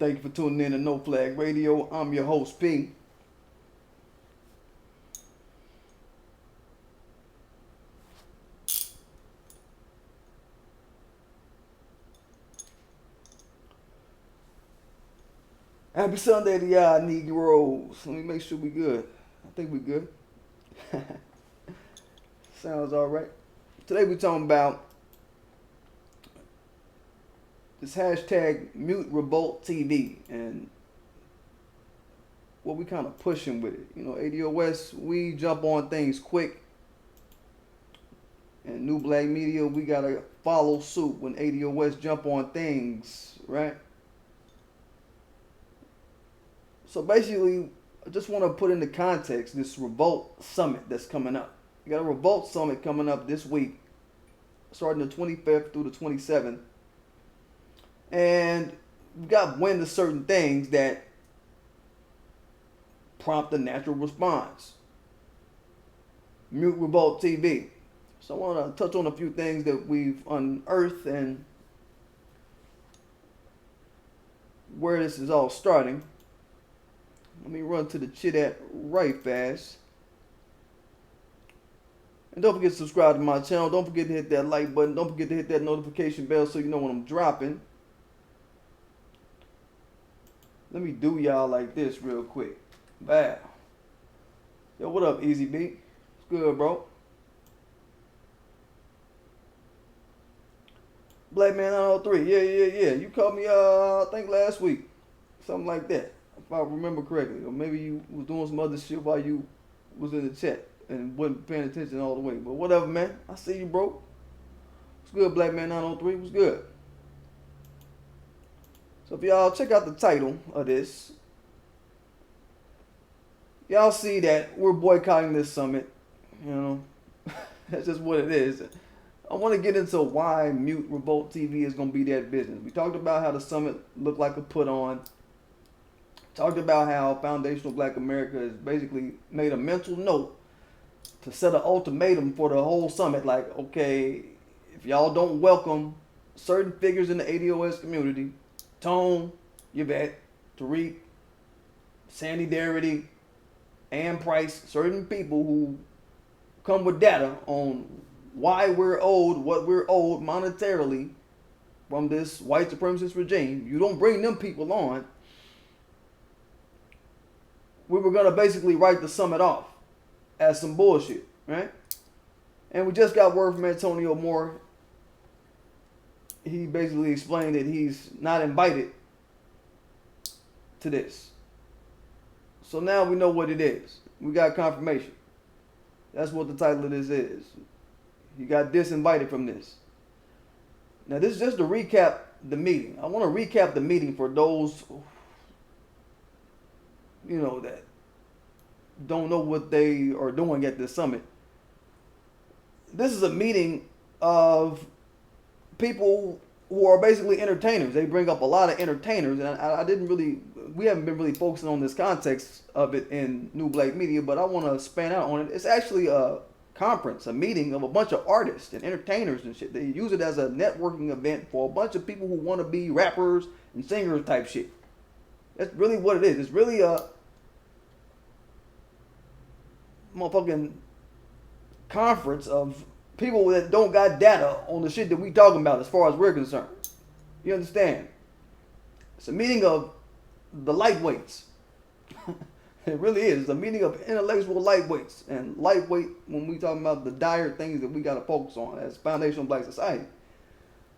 Thank you for tuning in to No Flag Radio. I'm your host, P. Happy Sunday to y'all, Negroes. Let me make sure we good. I think we good. Sounds all right. Today we're talking about this hashtag mute Revolt TV and what we kind of pushing with it. You know, ADOS, we jump on things quick. And New Black Media, we got to follow suit when ADOS jump on things, right? So basically, I just want to put into context this Revolt Summit that's coming up. You got a Revolt Summit coming up this week, starting the 25th through the 27th. And we got wind of certain things that prompt a natural response. Mute Revolt TV. So I want to touch on a few things that we've unearthed and where this is all starting. Let me run to the chit at right fast. And don't forget to subscribe to my channel. Don't forget to hit that like button. Don't forget to hit that notification bell so you know when I'm dropping. Let me do y'all like this real quick. Bow. Yo, what up, Easy Beat? What's good, bro? Black Man 903. Yeah. You called me, I think last week. Something like that. If I remember correctly. Or maybe you was doing some other shit while you was in the chat and wasn't paying attention all the way. But whatever, man. I see you, bro. What's good, Black Man 903? What's good? So if y'all check out the title of this, y'all see that we're boycotting this summit. You know, that's just what it is. I want to get into why Mute Revolt TV is going to be that business. We talked about how the summit looked like a put on. Talked about how Foundational Black America has basically made a mental note to set an ultimatum for the whole summit. Like, okay, if y'all don't welcome certain figures in the ADOS community, Tone, Yvette, Tariq, Sandy Darity, and Price, certain people who come with data on why we're owed what we're owed monetarily from this white supremacist regime. You don't bring them people on. We were going to basically write the summit off as some bullshit, right? And we just got word from Antonio Moore. He basically explained that he's not invited to this. So now we know what it is. We got confirmation. That's what the title of this is. You got disinvited from this. Now this is just to recap the meeting. I want to recap the meeting for those, you know, that don't know what they are doing at this summit. This is a meeting of people who are basically entertainers. They bring up a lot of entertainers, and we haven't been really focusing on this context of it in New Black Media, but I want to span out on it. It's actually a conference, a meeting of a bunch of artists and entertainers and shit. They use it as a networking event for a bunch of people who want to be rappers and singers type shit. That's really what it is. It's really a motherfucking conference of people that don't got data on the shit that we talking about as far as we're concerned. You understand? It's a meeting of the lightweights. It really is. It's a meeting of intellectual lightweights. And lightweight when we talking about the dire things that we got to focus on as foundational black society.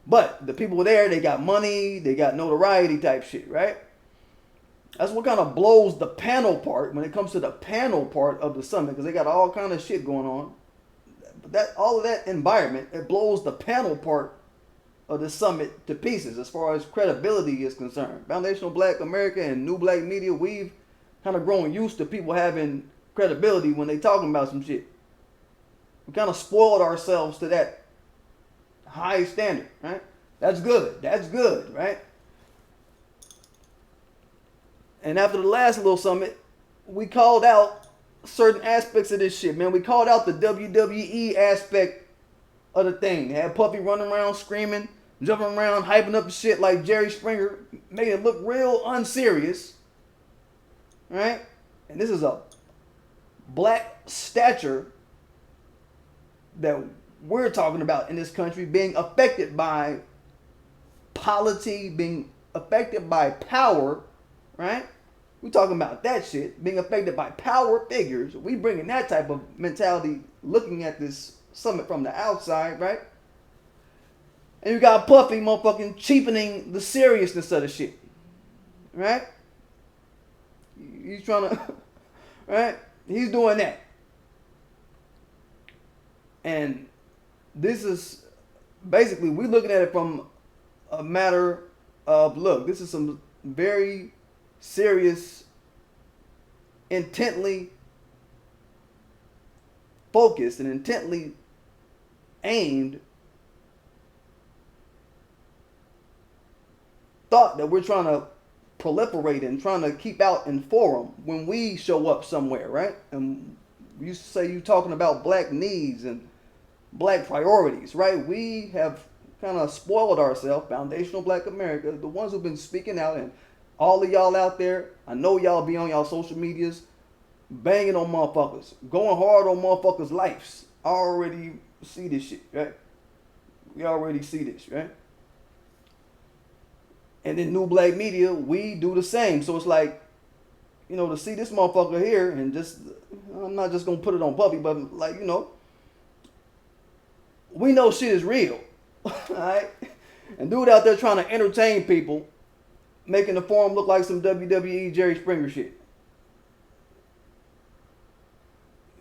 But the people there, they got money, they got notoriety type shit, right? That's what kind of blows the panel part when it comes to the panel part of the summit, because they got all kind of shit going on. But that all of that environment, it blows the panel part of the summit to pieces as far as credibility is concerned. Foundational Black America and New Black Media, we've kind of grown used to people having credibility when they talking about some shit. We kind of spoiled ourselves to that high standard, right? That's good. That's good, right? And after the last little summit, we called out certain aspects of this shit, man. We called out the WWE aspect of the thing. They had Puffy running around screaming, jumping around, hyping up the shit like Jerry Springer, making it look real unserious, right? And this is a black stature that we're talking about in this country being affected by polity, being affected by power, right? We're talking about that shit, being affected by power figures. We bringing that type of mentality looking at this summit from the outside, right? And you got Puffy motherfucking cheapening the seriousness of the shit, right? He's trying to, right? He's doing that. And this is basically, we're looking at it from a matter of, look, this is some very serious, intently focused and intently aimed thought that we're trying to proliferate and trying to keep out in forum when we show up somewhere, right? And you say you talking about black needs and black priorities, right? We have kind of spoiled ourselves, foundational black America, the ones who've been speaking out, and all of y'all out there, I know y'all be on y'all social medias banging on motherfuckers, going hard on motherfuckers' lives. I already see this shit, right? We already see this, right? And then new black media, we do the same. So it's like, you know, to see this motherfucker here and just, I'm not just going to put it on Puffy, but like, you know, we know shit is real, alright? And dude out there trying to entertain people, making the forum look like some WWE Jerry Springer shit.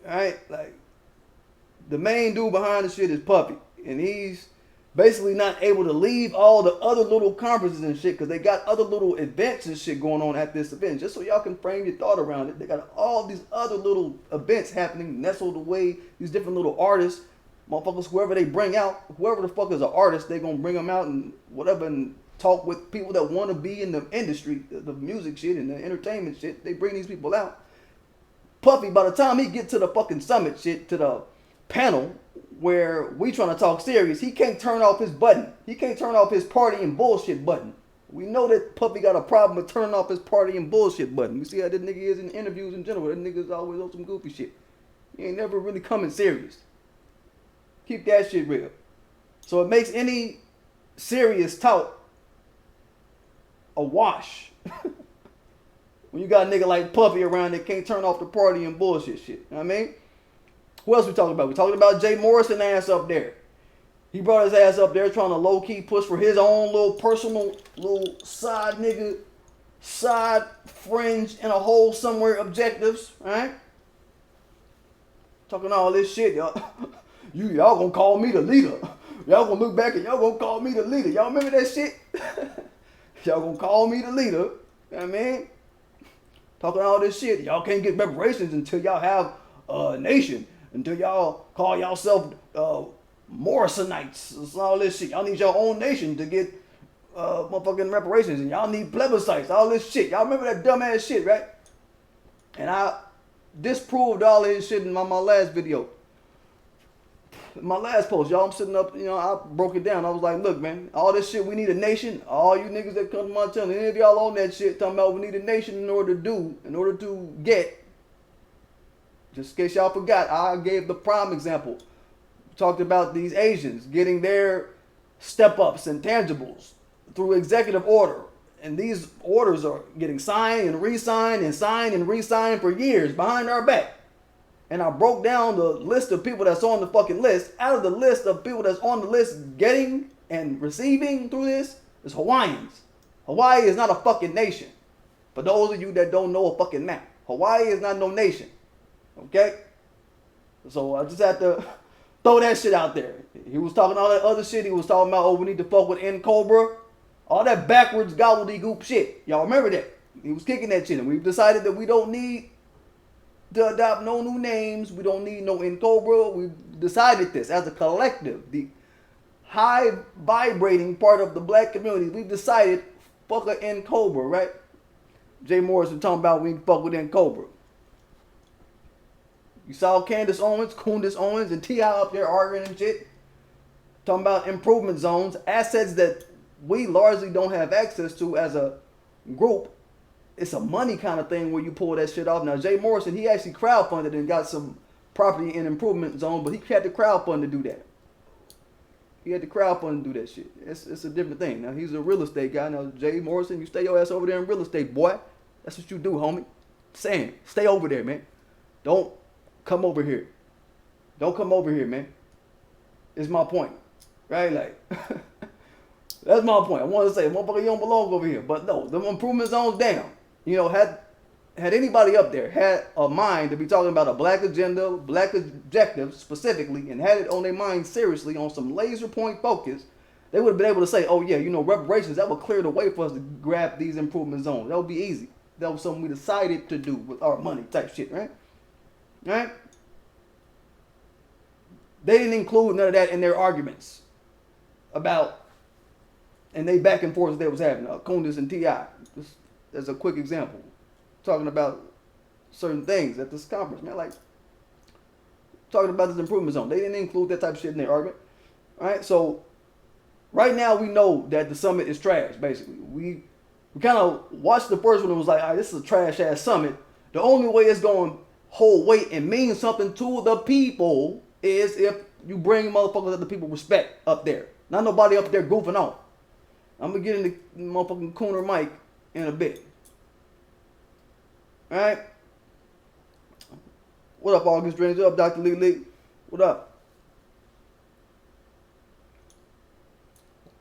Alright? Like, the main dude behind the shit is Puffy. And he's basically not able to leave all the other little conferences and shit because they got other little events and shit going on at this event. Just so y'all can frame your thought around it. They got all these other little events happening, nestled away, these different little artists. Motherfuckers, whoever they bring out, whoever the fuck is an artist, they gonna bring them out and whatever and talk with people that want to be in the industry, the music shit and the entertainment shit. They bring these people out. Puffy, by the time he get to the fucking summit shit, to the panel where we trying to talk serious, he can't turn off his button. He can't turn off his party and bullshit button. We know that Puffy got a problem with turning off his party and bullshit button. You see how this nigga is in interviews in general. That nigga's always on some goofy shit. He ain't never really coming serious. Keep that shit real. So it makes any serious talk a wash. When you got a nigga like Puffy around that can't turn off the party and bullshit shit. You know what I mean? Who else we talking about? We talking about Jay Morrison ass up there. He brought his ass up there trying to low-key push for his own little personal little side nigga, side fringe in a hole somewhere objectives, right? Talking all this shit, y'all. Y'all gonna call me the leader. Y'all gonna look back and y'all gonna call me the leader. Y'all remember that shit? Y'all gonna call me the leader. You know what I mean? Talking all this shit. Y'all can't get reparations until y'all have a nation. Until y'all call yourself Morrisonites. It's all this shit. Y'all need your own nation to get motherfucking reparations. And y'all need plebiscites. All this shit. Y'all remember that dumbass shit, right? And I disproved all of this shit in my last video. My last post, y'all, I'm sitting up, you know, I broke it down. I was like, look, man, all this shit, we need a nation. All you niggas that come to Montana, any of y'all on that shit, talking about we need a nation in order to get. Just in case y'all forgot, I gave the prime example. Talked about these Asians getting their step-ups and tangibles through executive order. And these orders are getting signed and re-signed and signed and re-signed for years behind our back. And I broke down the list of people that's on the fucking list. Out of the list of people that's on the list getting and receiving through this is Hawaiians. Hawaii is not a fucking nation. For those of you that don't know a fucking map, Hawaii is not no nation. Okay? So I just had to throw that shit out there. He was talking all that other shit. He was talking about, oh, we need to fuck with N-Cobra. All that backwards gobbledygook shit. Y'all remember that? He was kicking that shit. And we've decided that we don't need to adopt no new names. We don't need no N-Cobra. We've decided this as a collective. The high vibrating part of the black community. We've decided fuck a N-Cobra, right? Jay Morrison talking about we need to fuck with N-Cobra. You saw Candace Owens, Owens, and T.I. up there arguing and shit. Talking about improvement zones, assets that we largely don't have access to as a group. It's a money kind of thing where you pull that shit off. Now, Jay Morrison, he actually crowdfunded and got some property in improvement zone, but he had to crowdfund to do that. He had to crowdfund to do that shit. It's a different thing. Now, he's a real estate guy. Now, Jay Morrison, you stay your ass over there in real estate, boy. That's what you do, homie. Saying, stay over there, man. Don't come over here. Don't come over here, man. Is my point. Right? Like, that's my point. I want to say, motherfucker, you don't belong over here. But no, the improvement zone's down. You know, had anybody up there had a mind to be talking about a black agenda, black objective specifically, and had it on their mind seriously on some laser point focus, they would have been able to say, oh yeah, you know, reparations, that would clear the way for us to grab these improvement zones. That would be easy. That was something we decided to do with our money type shit, right? Right? They didn't include none of that in their arguments about, and they back and forth they was having, Coondas and T.I. Just as a quick example. Talking about certain things at this conference, man. Like, talking about this improvement zone. They didn't include that type of shit in their argument. All right? So, right now we know that the summit is trash, basically. We kind of watched the first one and was like, all right, this is a trash-ass summit. The only way it's going to hold weight and mean something to the people is if you bring motherfuckers that the people respect up there. Not nobody up there goofing off. I'm going to get into motherfucking Cooner Mike in a bit. Alright? What up, August Dreams? What up, Dr. Lee Lee? What up?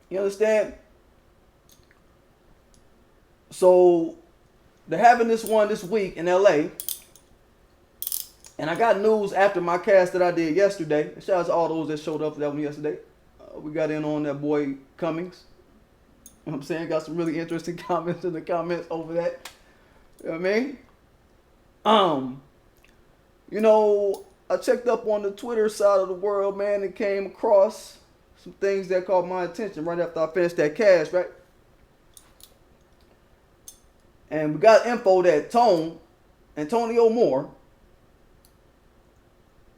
You understand? So, they're having this one this week in LA. And I got news after my cast that I did yesterday. Shout out to all those that showed up for that one yesterday. We got in on that boy Cummings. You know what I'm saying? Got some really interesting comments in the comments over that. You know what I mean? You know, I checked up on the Twitter side of the world, man, and came across some things that caught my attention right after I finished that cast, right? And we got info that Antonio Moore,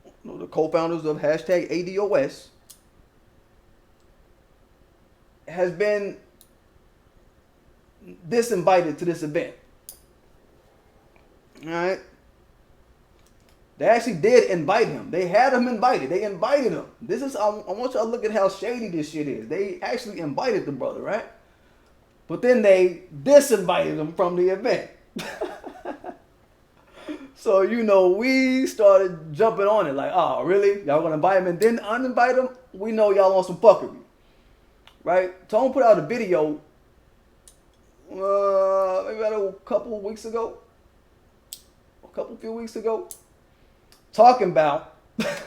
you know, the co-founders of hashtag ADOS, has been disinvited to this event. Alright? They actually did invite him. They had him invited. They invited him. This is, I want y'all to look at how shady this shit is. They actually invited the brother, right? But then they disinvited him from the event. So, you know, we started jumping on it like, oh, really? Y'all gonna invite him and then uninvite him? We know y'all on some fuckery. Right? Tone put out a video maybe about a couple weeks ago. Few weeks ago. Talking about the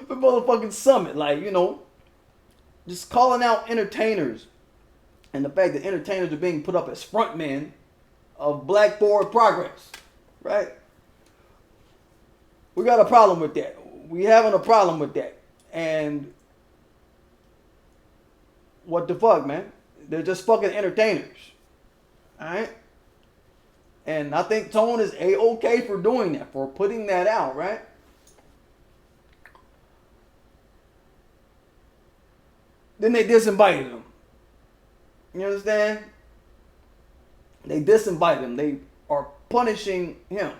motherfucking summit. Like, you know, just calling out entertainers. And the fact that entertainers are being put up as frontmen of Black Forward Progress. Right? We got a problem with that. We having a problem with that. And what the fuck, man? They're just fucking entertainers. Alright? And I think Tone is A-okay for doing that, for putting that out, right? Then they disinvited him. You understand? They disinvited him. They are punishing him.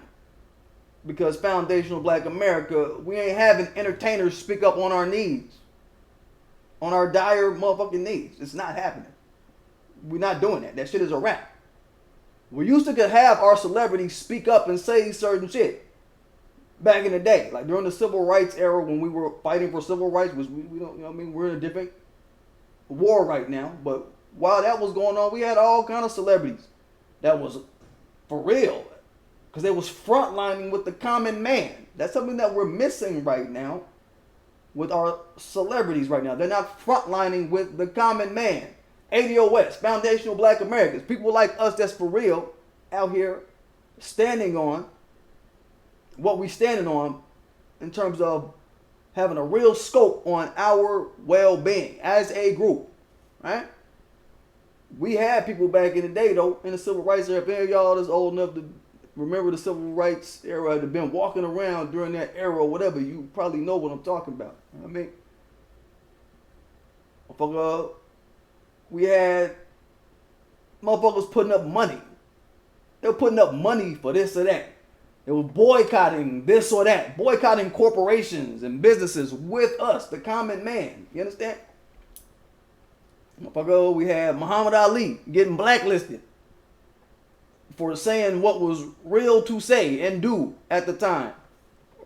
Because Foundational Black America, we ain't having entertainers speak up on our needs. On our dire motherfucking needs. It's not happening. We're not doing that. That shit is a wrap. We used to have our celebrities speak up and say certain shit back in the day, like during the civil rights era when we were fighting for civil rights. We don't, you know what I mean, we're in a different war right now. But while that was going on, we had all kind of celebrities that was for real, because they was frontlining with the common man. That's something that we're missing right now with our celebrities right now. They're not frontlining with the common man. ADOS, Foundational Black Americans, people like us that's for real out here standing on what we standing on in terms of having a real scope on our well-being as a group, right? We had people back in the day, though, in the civil rights era. If any of y'all that's old enough to remember the civil rights era, that have been walking around during that era or whatever, you probably know what I'm talking about. You know what I mean? Motherfucker, we had motherfuckers putting up money. They were putting up money for this or that. They were boycotting this or that, boycotting corporations and businesses with us, the common man. You understand? Motherfucker, we had Muhammad Ali getting blacklisted for saying what was real to say and do at the time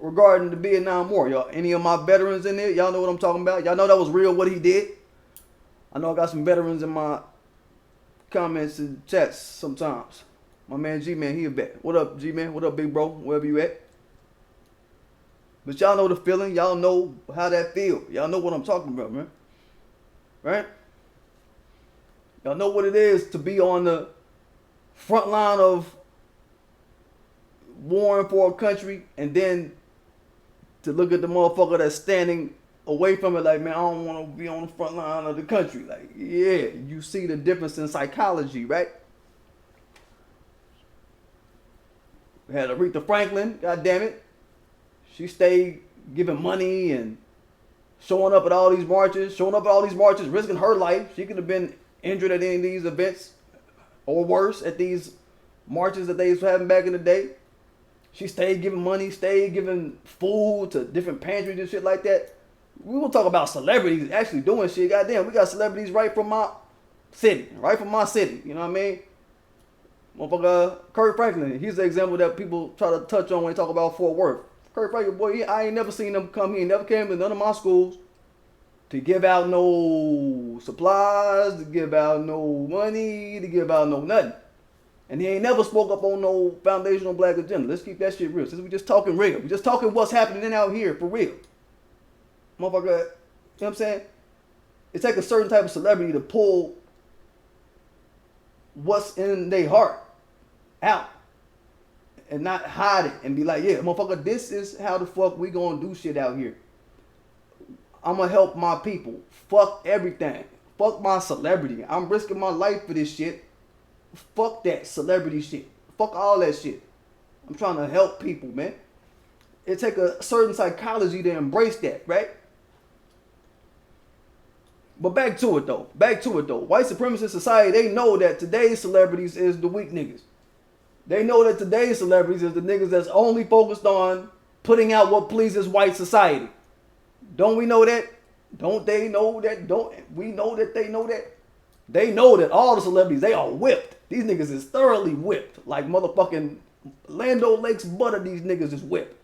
regarding the Vietnam War. Y'all, any of my veterans in there, y'all know what I'm talking about? Y'all know that was real what he did? I know I got some veterans in my comments and chats sometimes. My man G-Man, he a vet. What up, G-Man? What up, big bro? Wherever you at. But y'all know the feeling. Y'all know how that feel. Y'all know what I'm talking about, man. Right? Y'all know what it is to be on the front line of warring for a country and then to look at the motherfucker that's standing away from it like, man, I don't want to be on the front line of the country. Like, yeah, you see the difference in psychology, right? We had Aretha Franklin, goddammit. She stayed giving money and showing up at all these marches, risking her life. She could have been injured at any of these events or worse at these marches that they was having back in the day. She stayed giving money, stayed giving food to different pantries and shit like that. We won't talk about celebrities actually doing shit. Goddamn, we got celebrities right from my city. You know what I mean? Motherfucker, Kurt Franklin, he's the example that people try to touch on when they talk about Fort Worth. Kurt Franklin, boy, I ain't never seen him come. He never came to none of my schools to give out no supplies, to give out no money, to give out no nothing. And he ain't never spoke up on no foundational black agenda. Let's keep that shit real. Since we just talking real. We just talking what's happening out here for real. Motherfucker, you know what I'm saying? It takes a certain type of celebrity to pull what's in their heart out and not hide it and be like, yeah, motherfucker, this is how the fuck we gonna do shit out here. I'm gonna help my people. Fuck everything. Fuck my celebrity. I'm risking my life for this shit. Fuck that celebrity shit. Fuck all that shit. I'm trying to help people, man. It take a certain psychology to embrace that, right? But back to it though. White supremacist society, they know that today's celebrities is the weak niggas. They know that today's celebrities is the niggas that's only focused on putting out what pleases white society. Don't we know that? Don't they know that? Don't we know that they know that? They know that all the celebrities, they are whipped. These niggas is thoroughly whipped. Like motherfucking Lando Lake's butter, these niggas is whipped.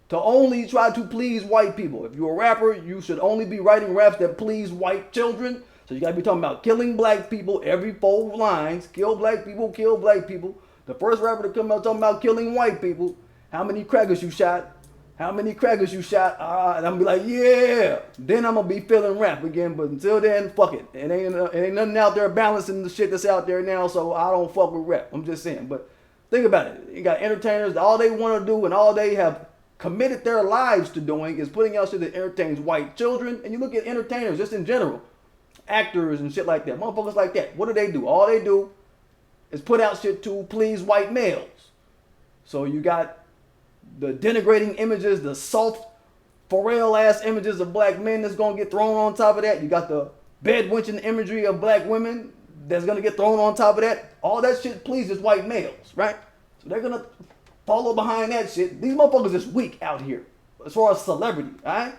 To only try to please white people. If you're a rapper, you should only be writing raps that please white children. So you gotta be talking about killing black people every 4 lines. Kill black people, kill black people. The first rapper to come out talking about killing white people. How many crackers you shot? And I'm gonna be like, yeah. Then I'm gonna be feeling rap again. But until then, fuck it. It ain't nothing out there balancing the shit that's out there now. So I don't fuck with rap. I'm just saying. But think about it. You got entertainers. All they want to do and all they have committed their lives to doing is putting out shit that entertains white children. And you look at entertainers just in general, actors and shit like that, motherfuckers like that. What do? All they do is put out shit to please white males. So you got the denigrating images, the soft Pharrell ass images of black men that's gonna get thrown on top of that. You got the bedwenching imagery of black women that's gonna get thrown on top of that. All that shit pleases white males, right? So they're gonna follow behind that shit. These motherfuckers is weak out here as far as celebrity, alright?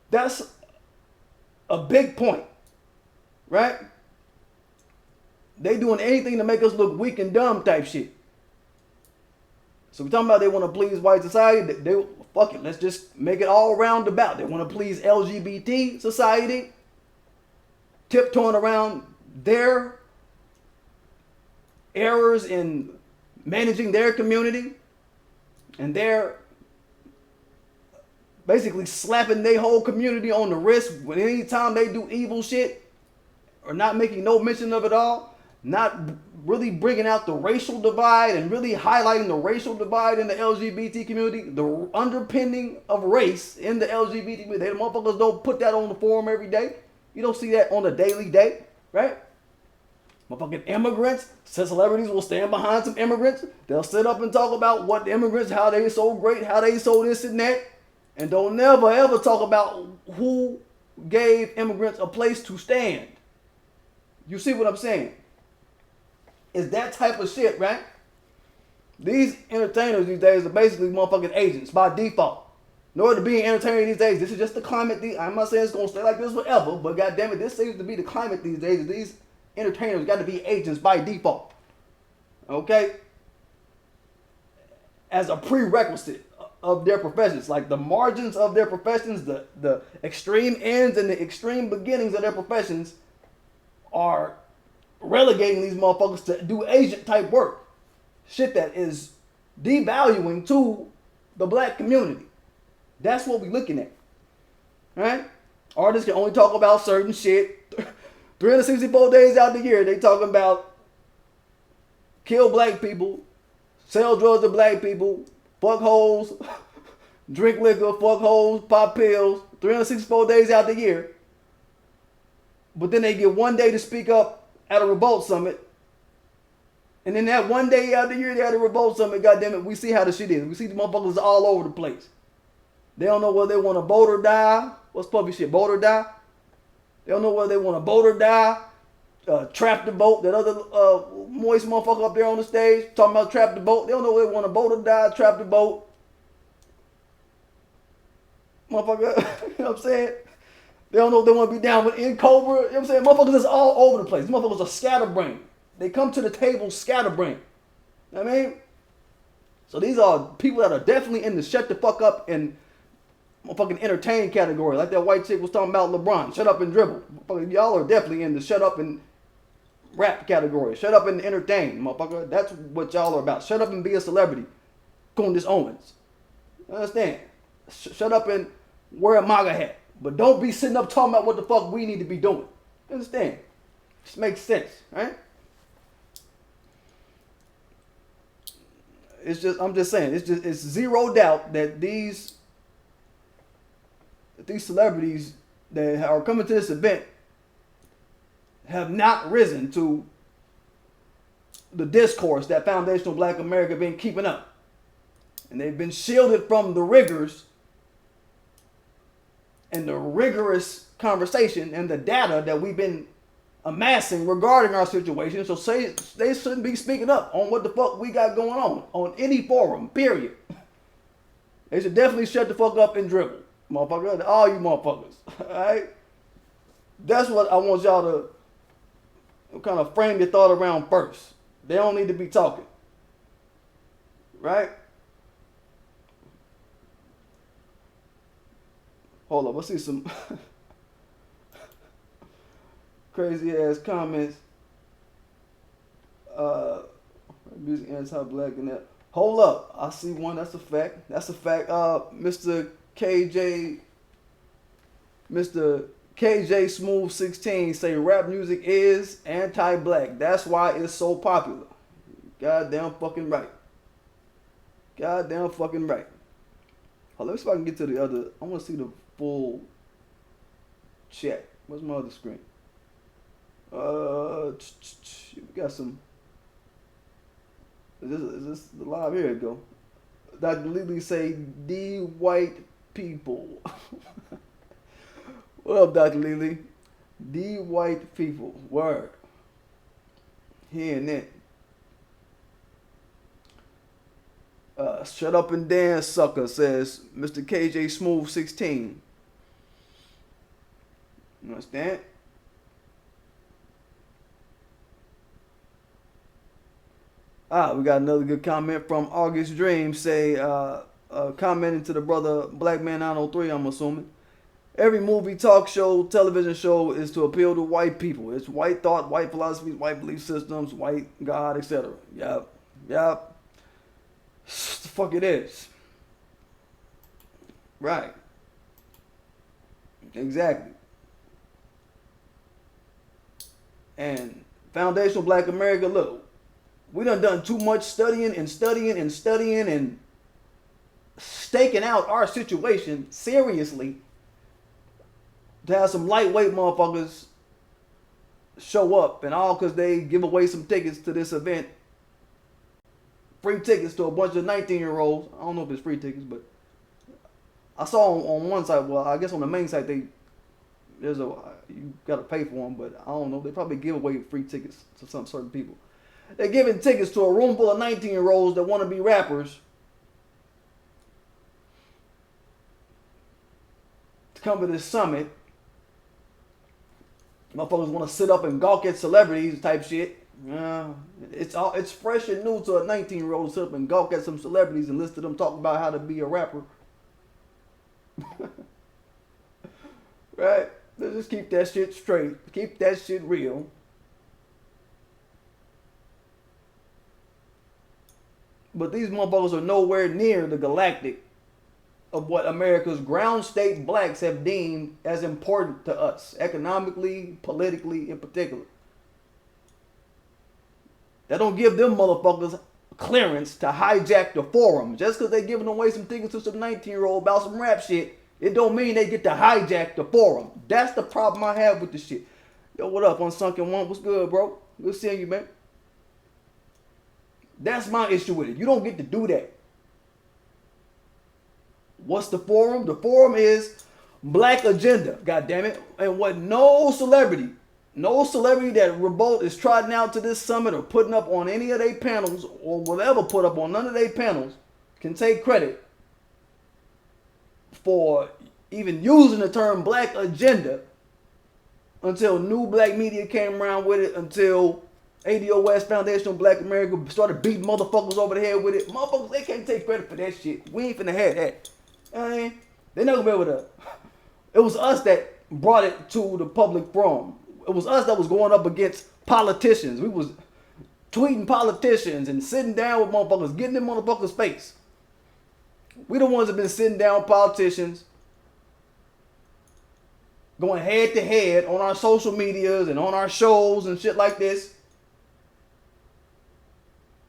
That's a big point, right? They doing anything to make us look weak and dumb type shit. So we're talking about they want to please white society. They fuck it, let's just make it all roundabout. They want to please LGBT society, tiptoeing around their errors in managing their community, and they're basically slapping their whole community on the wrist when anytime they do evil shit, or not making no mention of it all, not really bringing out the racial divide and really highlighting the racial divide in the LGBT community, the underpinning of race in the LGBT community. They motherfuckers don't put that on the forum every day. You don't see that on a daily day, right? Motherfucking immigrants, celebrities will stand behind some immigrants. They'll sit up and talk about what the immigrants, how they so great, how they so this and that. And don't never ever talk about who gave immigrants a place to stand. You see what I'm saying? It's that type of shit, right? These entertainers these days are basically motherfucking agents by default. In order to be an entertainer these days, this is just the climate. I'm not saying it's going to stay like this forever, but goddamn it, this seems to be the climate these days. These entertainers got to be agents by default. Okay? As a prerequisite of their professions. Like the margins of their professions, the extreme ends and the extreme beginnings of their professions are relegating these motherfuckers to do agent type work. Shit that is devaluing to the black community. That's what we're looking at. Right? Artists can only talk about certain shit. 364 days out the year, they talking about kill black people, sell drugs to black people, fuck hoes, drink liquor, fuck hoes, pop pills, 364 days out the year. But then they get one day to speak up at a Revolt summit. And then that one day out the year they had a Revolt summit, goddammit, we see how the shit is. We see the motherfuckers all over the place. They don't know whether they want to vote or die. What's puppy shit? Vote or die? They don't know whether they want to vote or die. Trap the vote. That other moist motherfucker up there on the stage talking about trap the vote. They don't know whether they want to vote or die. Trap the vote. Motherfucker, you know what I'm saying? They don't know if they want to be down with in Cobra. You know what I'm saying? Motherfuckers is all over the place. Motherfuckers are scatterbrained. They come to the table scatterbrained. You know what I mean? So these are people that are definitely in the shut the fuck up and motherfucking entertain category. Like that white chick was talking about LeBron. Shut up and dribble. Y'all are definitely in the shut up and rap category. Shut up and entertain, motherfucker. That's what y'all are about. Shut up and be a celebrity. Candace Owens. You understand? Shut up and wear a MAGA hat. But don't be sitting up talking about what the fuck we need to be doing. You understand? This makes sense, right? I'm just saying, it's zero doubt that these celebrities that are coming to this event have not risen to the discourse that Foundational Black America been keeping up. And they've been shielded from the rigors and the rigorous conversation and the data that we've been amassing regarding our situation. So they shouldn't be speaking up on what the fuck we got going on any forum, period. They should definitely shut the fuck up and dribble, motherfucker. All you motherfuckers, alright? That's what I want y'all to kind of frame your thought around first. They don't need to be talking, right? Hold up, let's see some crazy ass comments. Music anti-black and that. Hold up, I see one. That's a fact. That's a fact. Mr. KJ Smooth 16 say rap music is anti-black. That's why it's so popular. Goddamn fucking right. Goddamn fucking right. Hold on, let me see if I can get to the other. I want to see the full chat. Where's my other screen? We got some. Is this the live? Here it go. Dr. Lily say, the white people. What up, Dr. Lily? The white people. Word. Hearing that. Shut up and dance, sucker, says Mr. KJ Smooth 16. You understand? We got another good comment from August Dream. Say, commenting to the brother Black Man 903, I'm assuming. Every movie, talk show, television show is to appeal to white people. It's white thought, white philosophies, white belief systems, white God, etc. Yep. The fuck it is. Right. Exactly. And Foundational Black America, look, we done too much studying and staking out our situation seriously to have some lightweight motherfuckers show up, and all because they give away some tickets to this event. Free tickets to a bunch of 19-year-olds. I don't know if it's free tickets, but I saw on one site, well, I guess on the main site, they There's a you gotta pay for them, but I don't know. They probably give away free tickets to some certain people. They're giving tickets to a room full of 19-year-olds that want to be rappers to come to this summit. Motherfuckers want to sit up and gawk at celebrities type shit. It's fresh and new to a 19-year-old to sit up and gawk at some celebrities and listen to them talk about how to be a rapper. Right? Let's just keep that shit straight. Keep that shit real. But these motherfuckers are nowhere near the galactic of what America's ground state blacks have deemed as important to us, economically, politically, in particular. That don't give them motherfuckers clearance to hijack the forum. Just because they giving away some tickets to some 19-year-old about some rap shit, it don't mean they get to hijack the forum. That's the problem I have with this shit. Yo, what up, Unsunken One? What's good, bro? Good seeing you, man. That's my issue with it. You don't get to do that. What's the forum? The forum is Black Agenda, goddammit. And what no celebrity that Revolt is trotting out to this summit or putting up on any of their panels or will ever put up on none of their panels can take credit for even using the term Black Agenda until New Black Media came around with it, until ADOS, Foundation of Black America, started beating motherfuckers over the head with it. Motherfuckers, they can't take credit for that shit. We ain't finna have that. I mean, they're not gonna be able to. It was us that brought it to the public forum. It was us that was going up against politicians. We was tweeting politicians and sitting down with motherfuckers, getting in motherfuckers' face. We the ones that been sitting down with politicians, going head to head on our social medias and on our shows and shit like this.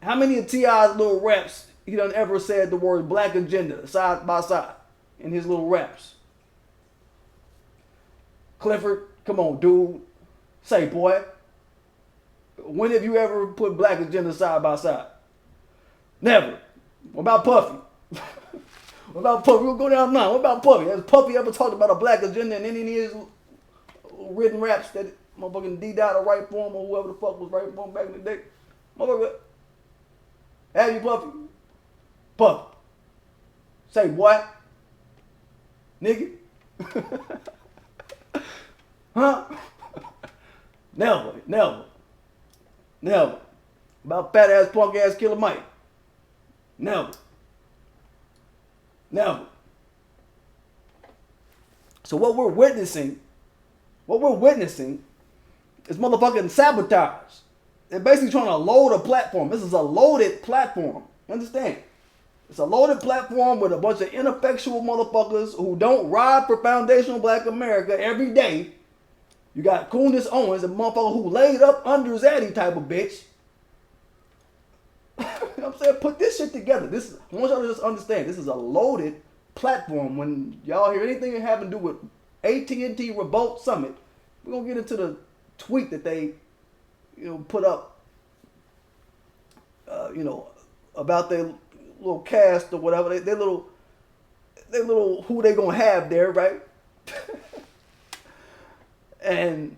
How many of T.I.'s little raps he done ever said the word Black Agenda side by side in his little raps? Clifford, come on, dude. Say, boy. When have you ever put Black Agenda side by side? Never. What about Puffy? What about Puffy? We'll go down now. What about Puffy? Has Puffy ever talked about a Black Agenda in any of his written raps that motherfucking D-Dot or write for him or whoever the fuck was writing for him back in the day? Motherfucker. Have you, Puffy? Puffy. Say what? Nigga? Huh? Never. About fat ass, punk ass Killer Mike. Never. So what we're witnessing is motherfucking sabotage. They're basically trying to load a platform. This is a loaded platform. You understand? It's a loaded platform with a bunch of ineffectual motherfuckers who don't ride for foundational Black America every day. You got Coon-llaborators, Owens, a motherfucker who laid up under Zaddy type of bitch. You know what I'm saying? Put this shit together. I want y'all to just understand, this is a loaded platform. When y'all hear anything that have to do with at&t Revolt Summit, we're going to get into the tweet that they put up, about their little cast or whatever, their little who they gonna have there, right? And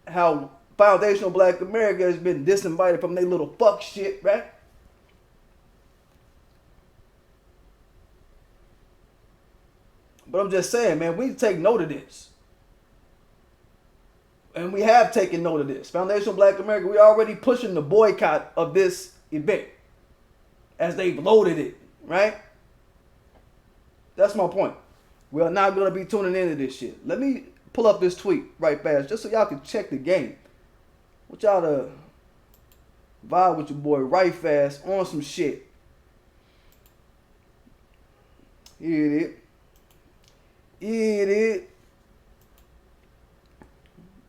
how foundational Black America has been disinvited from their little fuck shit, right? But I'm just saying, man, we take note of this. And we have taken note of this. Foundational Black America, we already pushing the boycott of this event as they've loaded it, right? That's my point. We are not going to be tuning into this shit. Let me pull up this tweet right fast just so y'all can check the game. I want y'all to vibe with your boy right fast on some shit. Here it is.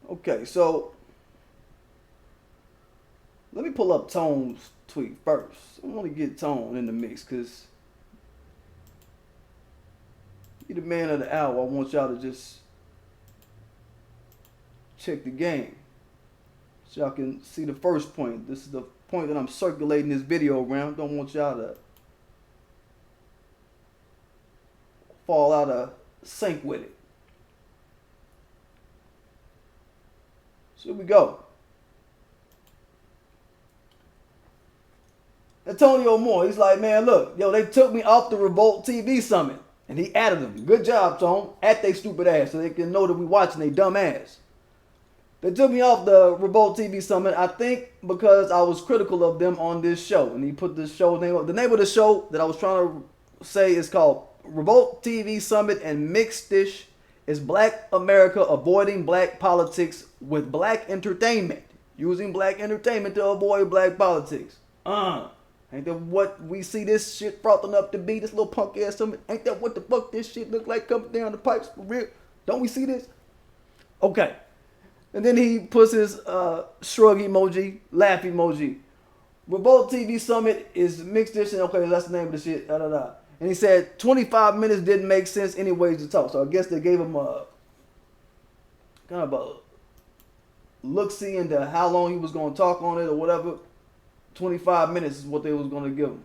Okay, so let me pull up Tone's tweet first. I want to get Tone in the mix because he's the man of the hour. I want y'all to just check the game so y'all can see the first point. This is the point that I'm circulating this video around. Don't want y'all to fall out of sync with it. So here we go. Antonio Moore, he's like, man, look, yo, they took me off the Revolt TV summit. And he added them. Good job, Tone. At they stupid ass so they can know that we watching they dumb ass. They took me off the Revolt TV summit, I think, because I was critical of them on this show. And he put the show name up. The name of the show that I was trying to say is called Revolt TV Summit and Mixed Dish is Black America Avoiding Black Politics with Black Entertainment. Using black entertainment to avoid black politics. Ain't that what we see this shit frothing up to be? This little punk ass summit? Ain't that what the fuck this shit look like coming down the pipes for real? Don't we see this? Okay. And then he puts his shrug emoji, laugh emoji. Revolt TV Summit is mixed dish. Okay, that's the name of the shit. Da, da, da. And he said 25 minutes didn't make sense anyways to talk. So I guess they gave him a kind of a look-see into how long he was going to talk on it or whatever. 25 minutes is what they was going to give him.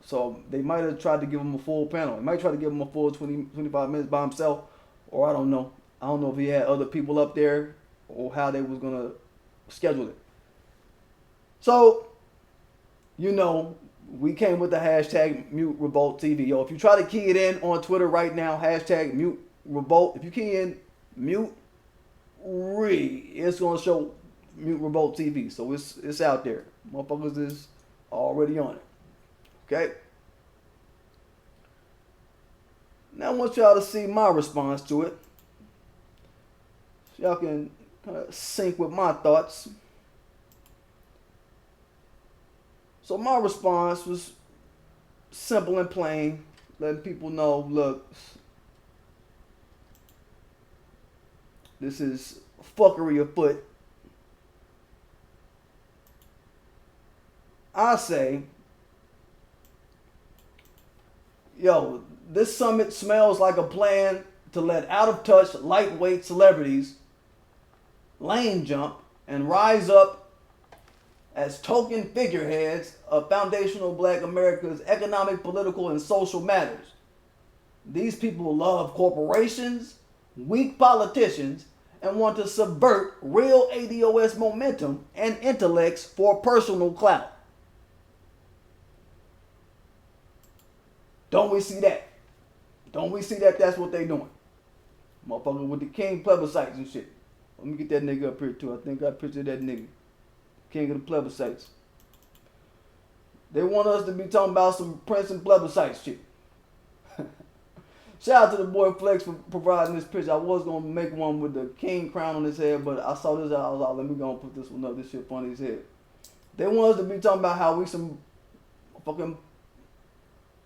So they might have tried to give him a full panel. They might try to give him a full 25 minutes by himself. Or I don't know. I don't know if he had other people up there or how they was going to schedule it. So, you know, we came with the hashtag mute revolt TV. Yo, if you try to key it in on Twitter right now, hashtag mute revolt. If you key in mute it's going to show mute revolt TV. So it's out there. Motherfuckers is already on it. Okay? Now I want y'all to see my response to it. So y'all can kind of sync with my thoughts. So my response was simple and plain, letting people know, look, this is fuckery afoot. I say, yo, this summit smells like a plan to let out-of-touch, lightweight celebrities lane jump and rise up as token figureheads of foundational black America's economic, political, and social matters. These people love corporations, weak politicians, and want to subvert real ADOS momentum and intellects for personal clout. Don't we see that? Don't we see that that's what they doing? Motherfucker with the king plebiscites and shit. Let me get that nigga up here too. I think I pictured that nigga. King of the plebiscites. They want us to be talking about some Prince and plebiscite shit. Shout out to the boy Flex for providing this picture. I was going to make one with the king crown on his head, but I saw this out. I was like, let me go and put this one up. This shit funny as hell. They want us to be talking about how we some fucking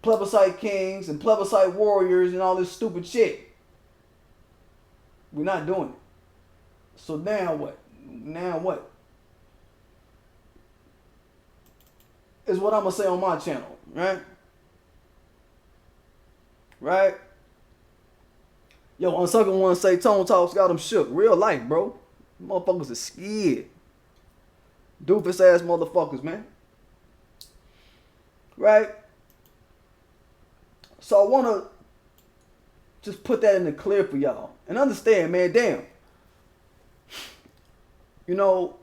plebiscite kings and plebiscite warriors and all this stupid shit. We're not doing it. So now what? Now what? Is what I'm going to say on my channel, right? Right? Yo, Unsucker want to say Tone Talks got him shook. Real life, bro. Motherfuckers are scared. Doofus ass motherfuckers, man. Right? So I want to just put that in the clear for y'all. And understand, man, damn. You know,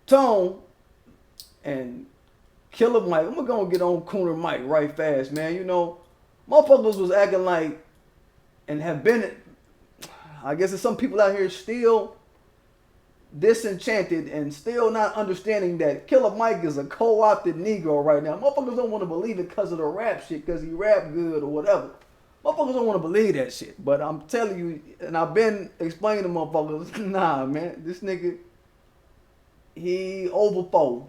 Tone and Killer Mike, I'm going to get on Cooner Mike right fast, man. You know, motherfuckers was acting like, and have been, I guess there's some people out here still disenchanted and still not understanding that Killer Mike is a co-opted Negro right now. Motherfuckers don't want to believe it because of the rap shit, because he rap good or whatever. Motherfuckers don't want to believe that shit. But I'm telling you, and I've been explaining to motherfuckers, nah, man, this nigga, he overfold.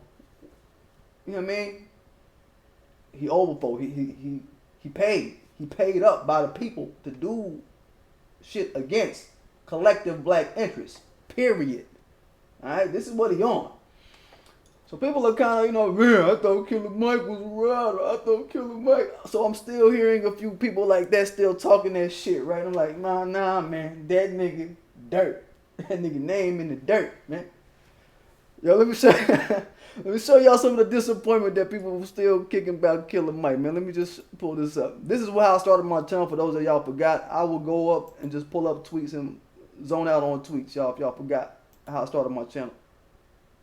You know what I mean? He overfold. He paid. He paid up by the people to do shit against collective black interests. Period. Alright? This is what he on. So people are kind of, you know, man, I thought Killer Mike was a rider. I thought Killer Mike. So I'm still hearing a few people like that still talking that shit, right? I'm like, nah, man. That nigga dirt. That nigga name in the dirt, man. Yo, let me show y'all some of the disappointment that people were still kicking about Killer Mike, man. Let me just pull this up. This is how I started my channel. For those of y'all forgot, I will go up and just pull up tweets and zone out on tweets, y'all, if y'all forgot. how I started my channel.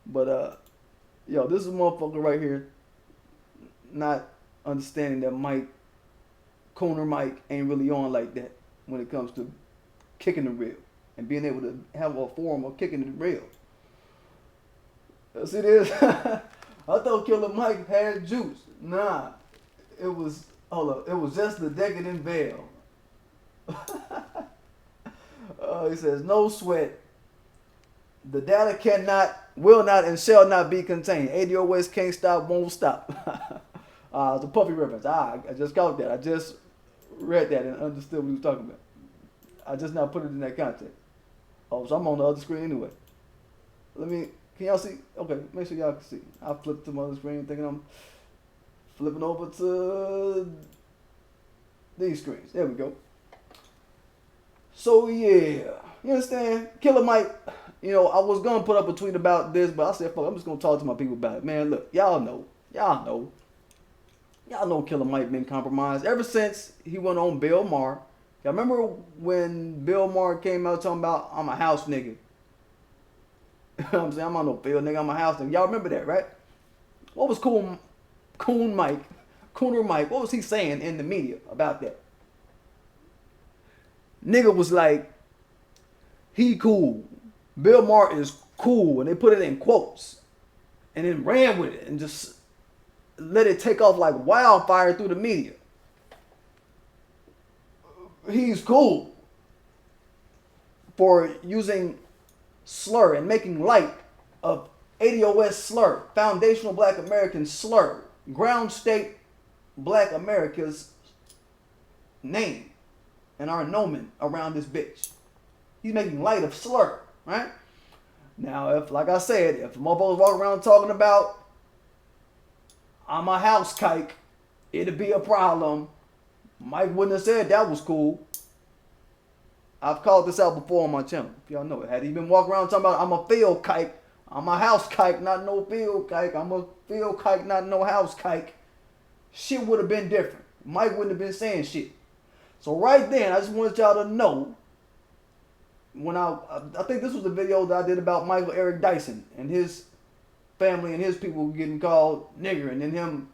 But yo, this is a motherfucker right here not understanding that Cooner Mike ain't really on like that when it comes to kicking the reel and being able to have a form of kicking the reel. See this? I thought Killer Mike had juice. Nah, it was just the decadent veil. He says, no sweat. The data cannot, will not, and shall not be contained. ADOS can't stop, won't stop. It's a Puffy reference. I just caught that. I just read that and understood what he was talking about. I just now put it in that context. Oh, so I'm on the other screen anyway. Can y'all see? Okay, make sure y'all can see. I flipped to my other screen thinking I'm flipping over to these screens. There we go. So yeah, you understand? Killer Mike, you know, I was gonna put up a tweet about this, but I said, fuck, I'm just gonna talk to my people about it. Man, look, y'all know Killer Mike been compromised ever since he went on Bill Maher. Y'all remember when Bill Maher came out talking about, I'm a house nigga? You know what I'm saying? I'm not no Bill nigga, I'm a house nigga. Y'all remember that, right? What was Cooner Mike, what was he saying in the media about that? Nigga was like, he cool. Bill Maher is cool. And they put it in quotes. And then ran with it and just let it take off like wildfire through the media. He's cool for using slur and making light of ADOS slur, foundational Black American slur, ground state Black America's name and our nomen around this bitch. He's making light of slur, right? Now, if, like I said, if motherfuckers walk around talking about I'm a house kike, it'd be a problem. Mike wouldn't have said that was cool. I've called this out before on my channel, if y'all know it. Had he been walking around talking about I'm a field kike, I'm a house kike, not no field kike, I'm a field kike, not no house kike, shit would have been different. Mike wouldn't have been saying shit. So right then, I just wanted y'all to know, when I think this was the video that I did about Michael Eric Dyson and his family and his people getting called nigger, and then him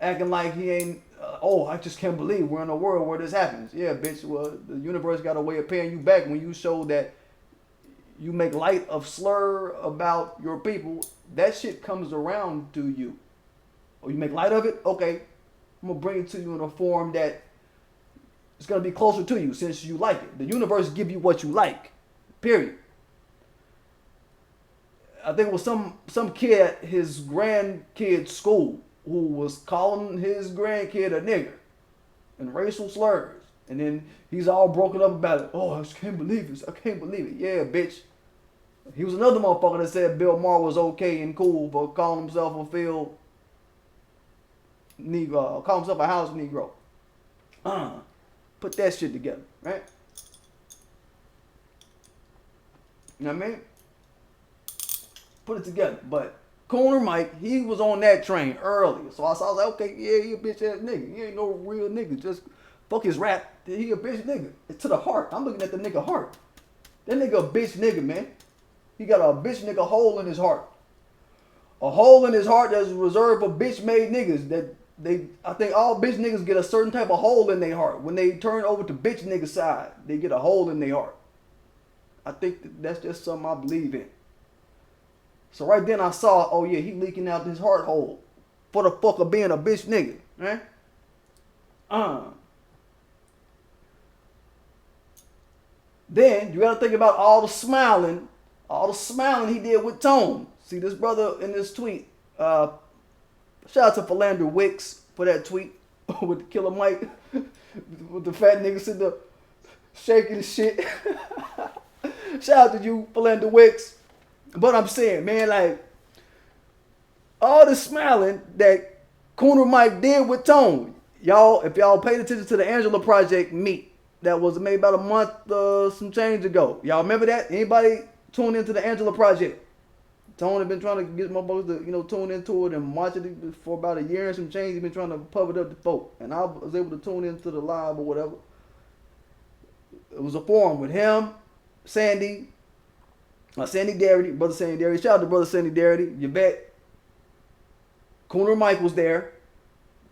acting like he ain't, I just can't believe we're in a world where this happens. Yeah, bitch, well, the universe got a way of paying you back when you show that you make light of slur about your people. That shit comes around to you. Or you make light of it? Okay, I'm going to bring it to you in a form that it's going to be closer to you since you like it. The universe give you what you like, period. I think it was some kid at his grandkid's school who was calling his grandkid a nigger and racial slurs. And then he's all broken up about it. Oh, I just can't believe this. I can't believe it. Yeah, bitch. He was another motherfucker that said Bill Maher was okay and cool for calling himself a field Negro, calling himself a house Negro. Put that shit together, right? You know what I mean? Put it together. But Cooner Mike, he was on that train early. So I was like, okay, yeah, he a bitch ass nigga. He ain't no real nigga. Just fuck his rap. He a bitch nigga. It's to the heart. I'm looking at the nigga heart. That nigga a bitch nigga, man. He got a bitch nigga hole in his heart. A hole in his heart that's reserved for bitch made niggas. I think all bitch niggas get a certain type of hole in their heart. When they turn over to bitch nigga side, they get a hole in their heart. I think that's just something I believe in. So right then I saw, oh yeah, he leaking out his heart hole for the fuck of being a bitch nigga, right? Then you gotta think about all the smiling he did with Tone. See this brother in this tweet. Shout out to Philander Wicks for that tweet with the Killer Mike, with the fat nigga sitting there shaking his shit. Shout out to you, Philander Wicks. But I'm saying, man, like, all the smiling that Cooner Mike did with Tone. Y'all, if y'all paid attention to the Angela Project meet that was made about a month, some change ago. Y'all remember that? Anybody tune into the Angela Project? Tone had been trying to get motherfuckers to, tune into it and watch it for about a year and some change. He's been trying to pub it up to folk. And I was able to tune into the live or whatever. It was a forum with him, Sandy, Sandy Darity, brother Sandy Darity. Shout out to brother Sandy Darity. You bet. Cooner Mike was there,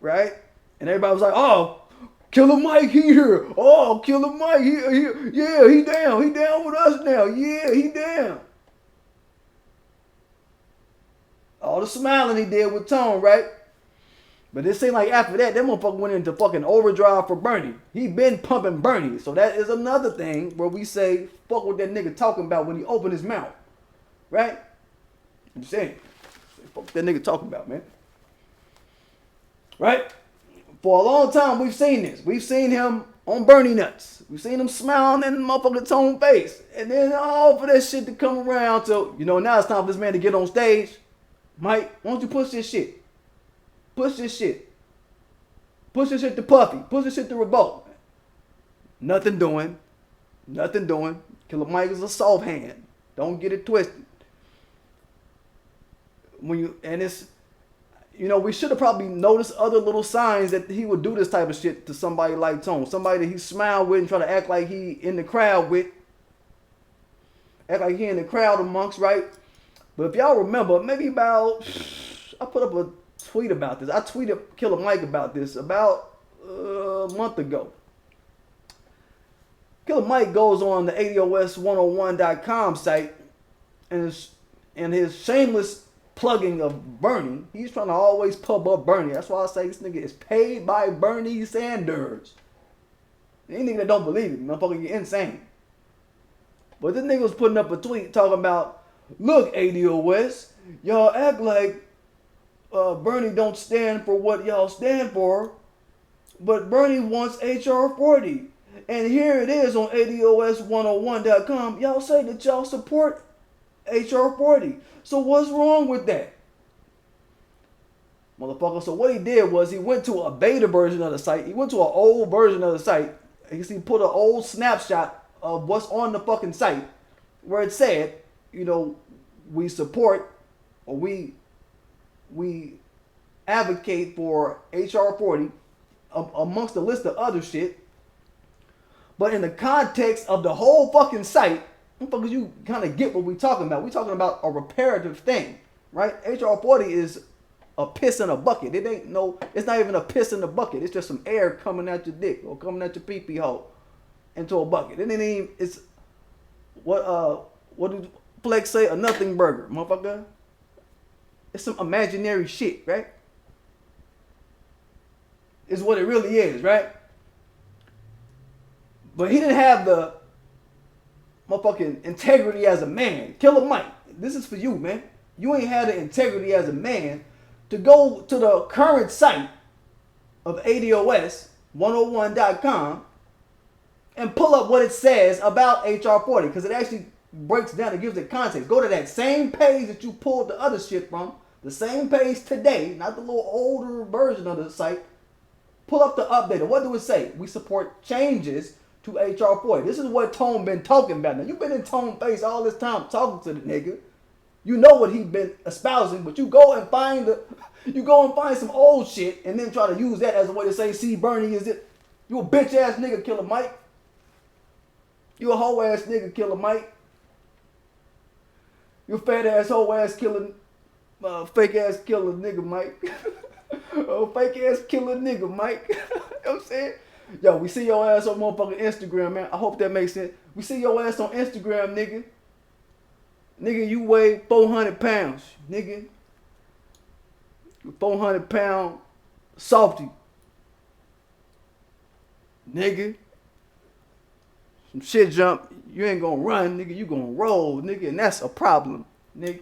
right? And everybody was like, "Oh, Killer Mike here. Oh, Killer Mike yeah, he down. He down with us now. Yeah, he down." All the smiling he did with Tone, right? But it seemed like after that motherfucker went into fucking overdrive for Bernie. He been pumping Bernie. So that is another thing where we say, fuck what that nigga talking about when he opened his mouth. Right? I'm saying, fuck what that nigga talking about, man. Right? For a long time, we've seen this. We've seen him on Bernie nuts. We've seen him smiling in the motherfucking Tone face. And then all for that shit to come around to, now it's time for this man to get on stage. Mike, why don't you push this shit? Push this shit. Push this shit to Puffy. Push this shit to Revolt. Nothing doing. Nothing doing. Killer Mike is a soft hand. Don't get it twisted. We should have probably noticed other little signs that he would do this type of shit to somebody like Tone. Somebody that he smiled with and try to act like he in the crowd with. Act like he in the crowd amongst, right? But if y'all remember, maybe about, I put up a tweet about this. I tweeted Killer Mike about this about a month ago. Killer Mike goes on the ADOS101.com site and his shameless plugging of Bernie. He's trying to always pub up Bernie. That's why I say this nigga is paid by Bernie Sanders. Any nigga that don't believe it, motherfucker, you're insane. But this nigga was putting up a tweet talking about, look, ADOS, y'all act like Bernie don't stand for what y'all stand for, but Bernie wants HR 40. And here it is on ADOS101.com. Y'all say that y'all support HR 40. So what's wrong with that? Motherfucker, so what he did was he went to a beta version of the site. He went to an old version of the site. He put an old snapshot of what's on the fucking site where it said, we support or we advocate for HR 40 amongst a list of other shit. But in the context of the whole fucking site, motherfuckers, you kind of get what we talking about. We talking about a reparative thing, right? HR 40 is a piss in a bucket. It's not even a piss in the bucket. It's just some air coming out your dick or coming out your pee-pee hole into a bucket. It ain't even, it's, what did Flex say? A nothing burger, motherfucker. It's some imaginary shit, right? Is what it really is, right? But he didn't have the motherfucking integrity as a man. Killer Mike, this is for you, man. You ain't had the integrity as a man to go to the current site of ADOS101.com and pull up what it says about HR 40, because it actually breaks down and gives it context. Go to that same page that you pulled the other shit from, the same page today, not the little older version of the site. Pull up the update. What do it say? We support changes to HR 40. This is what Tone been talking about. Now, you've been in Tone face all this time talking to the nigga. You know what he been espousing, but you go and find some old shit and then try to use that as a way to say, see, Bernie is it. You a bitch ass nigga, Killer Mike. You a hoe ass nigga, Killer Mike. You a fat ass hoe ass killer, fake ass killer nigga, Mike. Oh, fake ass killer nigga, Mike. You know what I'm saying? Yo, we see your ass on motherfucking Instagram, man. I hope that makes sense. We see your ass on Instagram, nigga. Nigga, you weigh 400 pounds, nigga. You 400 pound softy. Nigga. Some shit jump. You ain't gonna run, nigga. You gonna roll, nigga. And that's a problem, nigga.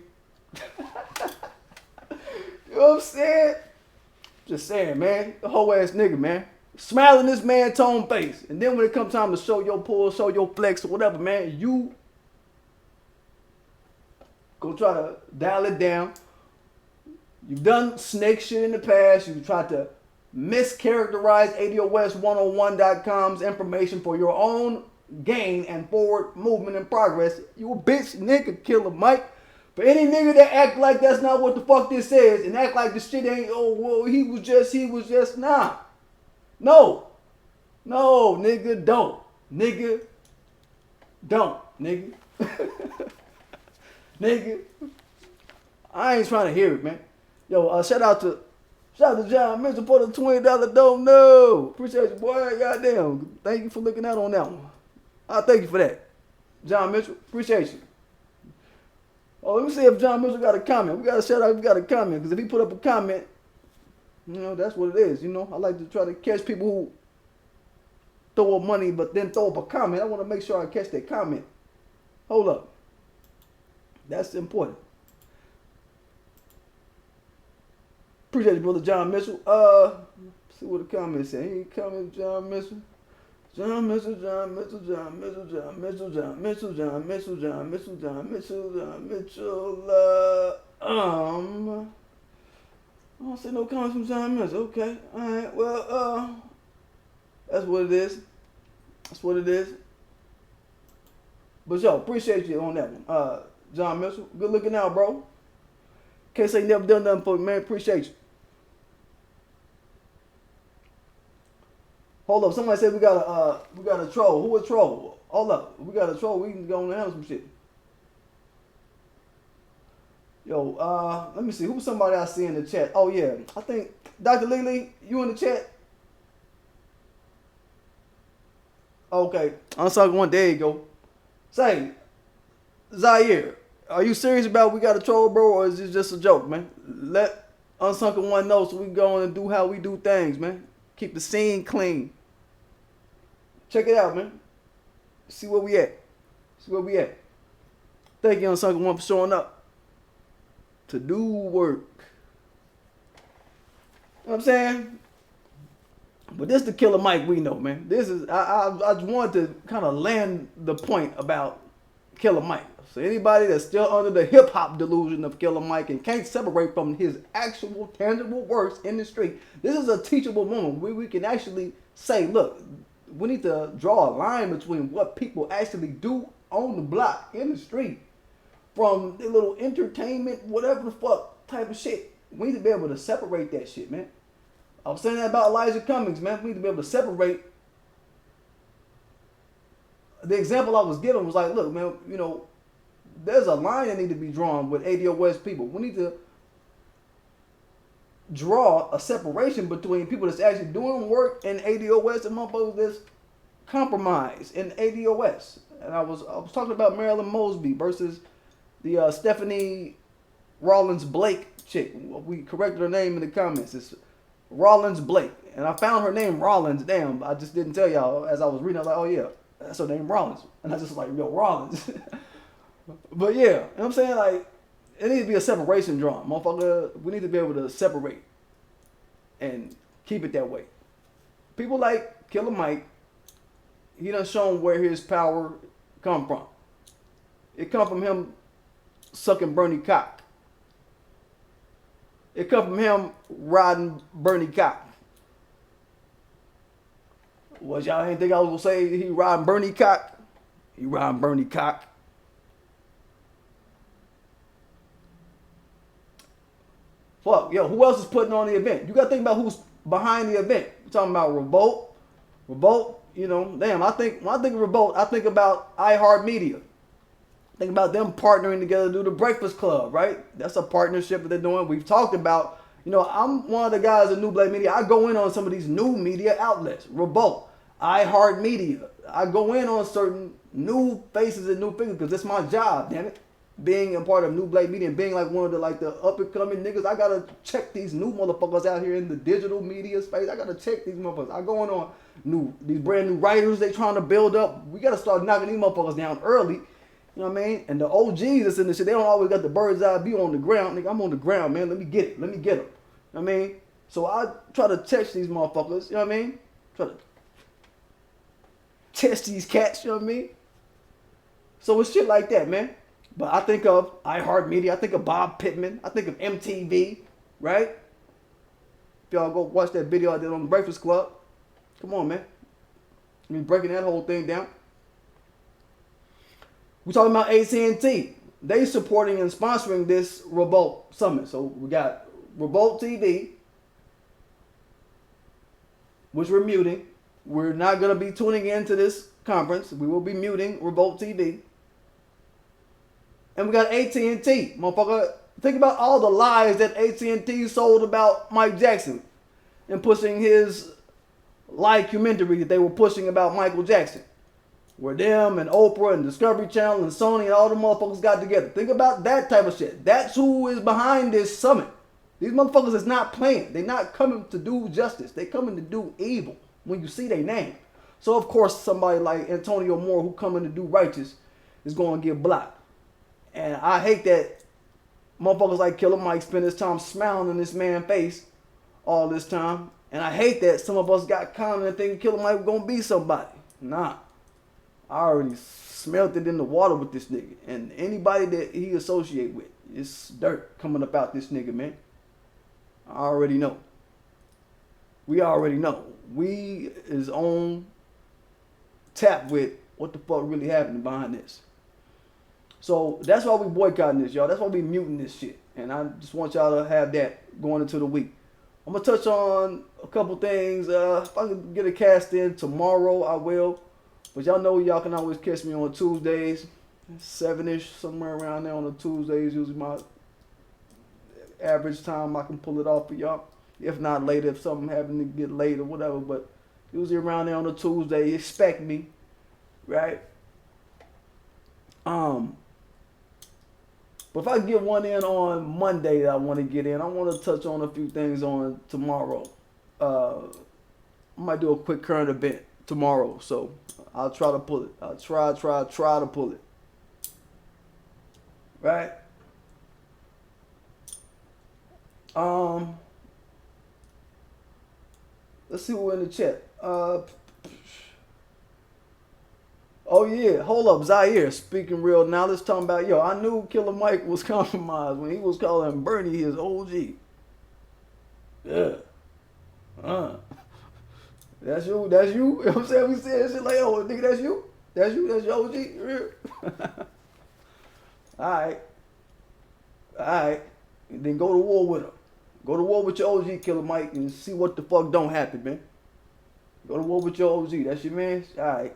You know what I'm saying? Just saying, man. The whole ass nigga, man. Smiling this man Tone face. And then when it comes time to show your pull, show your flex or whatever, man, you go try to dial it down. You've done snake shit in the past. You've tried to mischaracterize ADOS101.com's information for your own gain and forward movement and progress. You a bitch nigga, Killer Mike. For any nigga that act like that's not what the fuck this says and act like this shit ain't, oh, well, he was just, nah. No, nigga, don't. Nigga, don't, nigga. nigga. I ain't trying to hear it, man. Yo, shout out to John Mitchell for the $20 don't know. Appreciate you, boy. Goddamn. Thank you for looking out on that one. I thank you for that. John Mitchell, appreciate you. Oh, let me see if John Mitchell got a comment. We got a shout out if we got a comment. Because if he put up a comment, you know, that's what it is. You know, I like to try to catch people who throw up money but then throw up a comment. I want to make sure I catch that comment. Hold up. That's important. Appreciate you, brother John Mitchell. See what the comment say. He coming, John Mitchell. John Mitchell, John Mitchell, John Mitchell, John Mitchell, John Mitchell, John Mitchell, John Mitchell, John Mitchell, John Mitchell. I don't see no comments from John Mitchell. Okay, all right. Well, that's what it is. That's what it is. But yo, appreciate you on that one, John Mitchell. Good looking out, bro. Can't say never done nothing for me, man. Appreciate you. Hold up, somebody said we got a troll. Who a troll? Hold up, we got a troll. We can go on and handle some shit. Yo, let me see. Who's somebody I see in the chat? Oh yeah, I think Dr. Lily, you in the chat? Okay, Unsung one. There you go. Say, Zaire, are you serious about we got a troll, bro, or is this just a joke, man? Let Unsunken One know so we can go on and do how we do things, man. Keep the scene clean. Check it out, man. See where we at. See where we at. Thank you, Unsunken One, for showing up to do work. You know what I'm saying? But this is the Killer Mike we know, man. This is I just wanted to kind of land the point about Killer Mike. So anybody that's still under the hip hop delusion of Killer Mike and can't separate from his actual tangible works in the street, this is a teachable moment where we can actually say, look, we need to draw a line between what people actually do on the block in the street from the little entertainment, whatever the fuck type of shit. We need to be able to separate that shit, man. I was saying that about Elijah Cummings, man. We need to be able to separate. The example I was given was like, look, man, you know, there's a line that needs to be drawn with ADOS people. We need to draw a separation between people that's actually doing work in ADOS and motherfuckers that's compromised in ADOS. And I was talking about Marilyn Mosby versus the Stephanie Rollins Blake chick. We corrected her name in the comments. It's Rollins Blake. And I found her name Rollins. Damn, I just didn't tell y'all as I was reading. I was like, oh yeah, that's her name Rollins. And I just like, yo, Rollins. But yeah, you know what I'm saying? Like, it needs to be a separation drawn. Motherfucker, we need to be able to separate and keep it that way. People like Killer Mike, he done shown where his power come from. It come from him sucking Bernie cock. It come from him riding Bernie cock. What, y'all ain't think I was gonna say he riding Bernie cock? He riding Bernie cock. Fuck, yo, who else is putting on the event? You gotta think about who's behind the event. We're talking about Revolt. Revolt, you know, damn, when I think of Revolt, I think about iHeartMedia. Think about them partnering together to do the Breakfast Club, right? That's a partnership that they're doing. We've talked about, you know, I'm one of the guys in New Black Media. I go in on some of these new media outlets. Revolt, iHeartMedia. I go in on certain new faces and new figures because it's my job, damn it. Being a part of New Black Media and being like one of the up and coming niggas, I gotta check these new motherfuckers out here in the digital media space. I gotta check these motherfuckers. I go in on these brand new writers they trying to build up. We gotta start knocking these motherfuckers down early. You know what I mean? And the OGs that's in this shit, they don't always got the bird's eye view on the ground. Nigga, I'm on the ground, man. Let me get it. Let me get them. You know what I mean? So I try to test these motherfuckers. You know what I mean? Try to test these cats. You know what I mean? So it's shit like that, man. But I think of iHeartMedia, I think of Bob Pittman, I think of MTV, right? If y'all go watch that video I did on the Breakfast Club, come on, man. I mean, breaking that whole thing down. We're talking about at&t. They supporting and sponsoring this Revolt Summit. So we got Revolt TV, which we're muting. We're not going to be tuning into this conference. We will be muting Revolt TV. And we got at&t, motherfucker. Think about all the lies that at&t sold about Mike Jackson and pushing his documentary that they were pushing about Michael Jackson. Where them and Oprah and Discovery Channel and Sony and all the motherfuckers got together. Think about that type of shit. That's who is behind this summit. These motherfuckers is not playing. They're not coming to do justice. They coming to do evil when you see their name. So of course somebody like Antonio Moore who coming to do righteous is going to get blocked. And I hate that motherfuckers like Killer Mike spend his time smiling in this man's face all this time. And I hate that some of us got confident thinking Killer Mike was going to be somebody. Nah. I already smelt it in the water with this nigga. And anybody that he associate with, it's dirt coming up out this nigga, man. I already know. We already know. We is on tap with what the fuck really happened behind this. So that's why we boycotting this, y'all. That's why we muting this shit. And I just want y'all to have that going into the week. I'm going to touch on a couple things. If I can get a cast in tomorrow, I will. But y'all know y'all can always catch me on Tuesdays, 7-ish, somewhere around there on the Tuesdays. Usually my average time I can pull it off for y'all. If not later, if something happen to get late or whatever. But usually around there on a Tuesday, expect me, right? But if I get one in on Monday that I want to get in, I want to touch on a few things on tomorrow. I might do a quick current event tomorrow, so I'll try to pull it. I'll try to pull it. Right? Let's see what's in the chat. Oh yeah, hold up, Zaire, speaking real knowledge, talking about, yo, I knew Killer Mike was compromised when he was calling Bernie his OG. Yeah. That's you, you know what I'm saying? We said shit like, oh, nigga, that's you? That's your OG? Alright. And then go to war with him. Go to war with your OG, Killer Mike, and see what the fuck don't happen, man. Go to war with your OG. That's your man? Alright.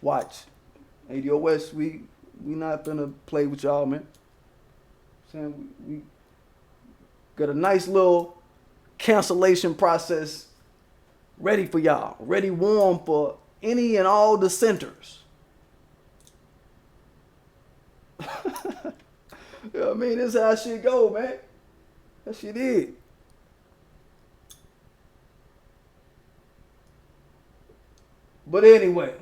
Watch. ADOS, we not gonna play with y'all, man. Saying we got a nice little cancellation process ready for y'all. Ready warm for any and all dissenters. You know what I mean? This is how shit go, man. That shit is. But anyway,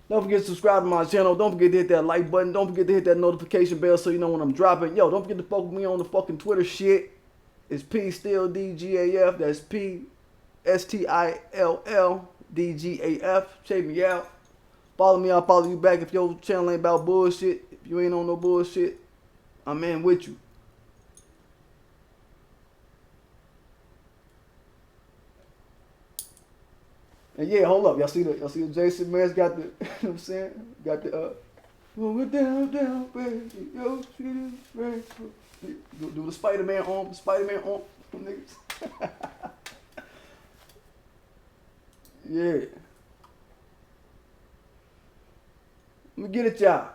don't forget to subscribe to my channel. Don't forget to hit that like button. Don't forget to hit that notification bell so you know when I'm dropping. Yo, don't forget to follow me on the fucking Twitter shit. It's P still DGAF. That's P STILL Check me out. Follow me, I'll follow you back. If your channel ain't about bullshit, if you ain't on no bullshit, I'm in with you. And yeah, hold up. Y'all see the Jason Mraz got the, you know what I'm saying? Got the, going down, baby. Yo, shit is do the Spider-Man arm, niggas. Yeah. Let me get it, y'all.